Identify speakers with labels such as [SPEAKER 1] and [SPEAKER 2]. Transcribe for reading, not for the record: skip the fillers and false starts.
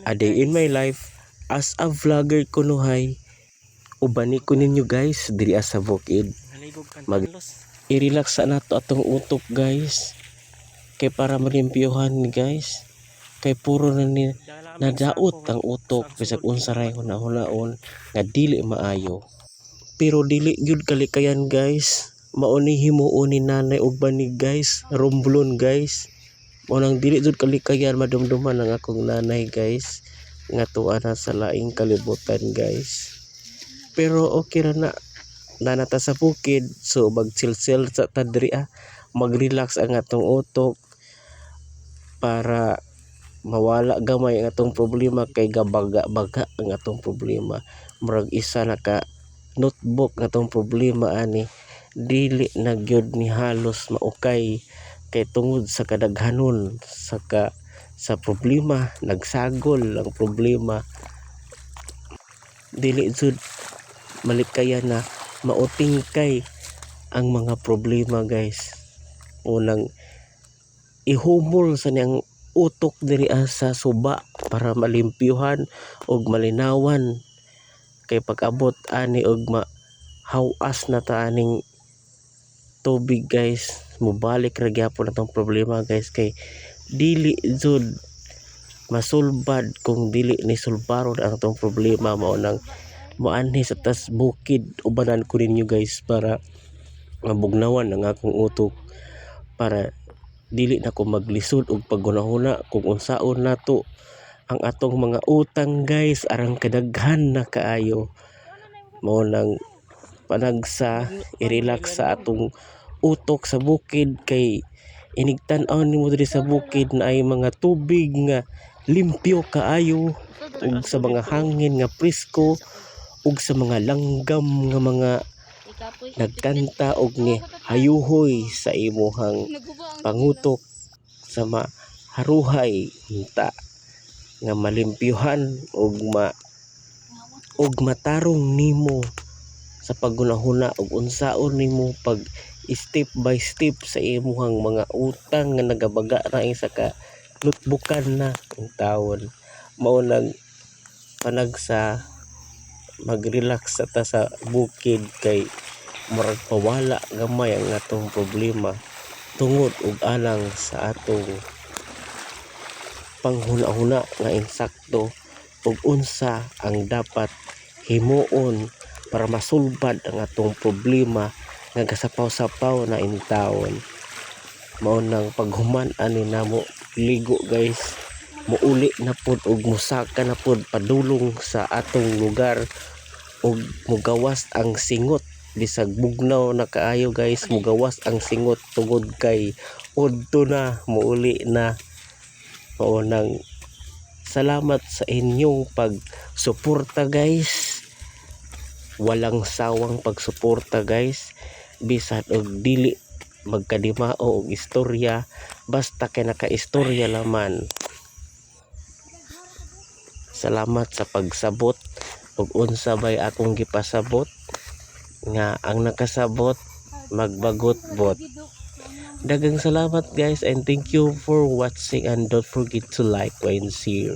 [SPEAKER 1] A day in my life as a vlogger kunuhay. Ubani ko ninyo guys diri sa bukid. Mag i-relax sa nato atong utok guys. Kay para malimpyuhan ni guys. Kay puro na ni nadaot ang utok bisag unsa ray hunahon nga dili maayo. Pero dili gyud kalikayan guys. Mauni himuon ni nanay og banig guys, romblon guys. Mao nang dili jud kalikayan madumduman ang akong nanay guys. Nga tuwa na sa laing kalibutan guys. Pero okay ra na. Nanata sa bukid so magchill-chill sa tadri mag-relax ang atong utok para mawala gamay ang atong problema kay gabaga-baga ang atong problema. Murag isa na ka notebook nga atong problema ani dili na gyud ni halos maukay kay tungod sa kadaghanon sa problema nagsagol ang problema. Dili jud malikayan na mautingkay ang mga problema guys. Unang ihumol sa niyang utok diri sa suba para malimpyuhan og malinawan kay pag-abot ani og hawas na ta aning tubig guys mubalik ra gyapon atong problema guys kay dili jud masulbad kung dili ni sulbaron ang atong problema. Mao nang moanhi sa tas bukid ubanan ko ninyo guys para mabugnawan ang akong utok para dili na ko maglisod og paghunahuna kung unsaon nato ang atong mga utang guys arang kadaghan na kaayo. Mao nang panagsa i-relax sa atong utok sa bukid kay inigtan-aw nimo diri sa bukid na ay mga tubig nga limpyo kaayo ug sa mga hangin nga presko ug sa mga langgam nga mga nagkanta og ni hayuhoy sa imuhang pangutok sa maharuhay unta nga malimpyuhan og matarong nimo sa paghunahuna og unsaon nimo pag step by step sa imuhang mga utang nga nagabaga na sa ka notebookan na ang taon. Mao nang panagsa mag-relax ta sa bukid kay murag pawala gamay ang atong problema tungod og alang sa atong panghuna-huna nga insakto ug unsa ang dapat himuon para masulbad ang atong problema nga gasapaw-sapaw na intawon. Mao nang paghuman ani namo ligo guys muuli na pud og musaka na pud padulong sa atong lugar ug mugawas ang singot bisag bugnaw na kaayo guys mugawas ang singot tungod kay udto na muuli na. Mao nang salamat sa inyong pagsuporta guys. Walang sawang pagsuporta guys bisan og dili magkadimao og istorya basta kay naka-istorya laman. Salamat sa pagsabot ug unsa bay akong gipasabot nga ang nakasabot magbagot-bot. Daghang salamat guys and thank you for watching and don't forget to like and share.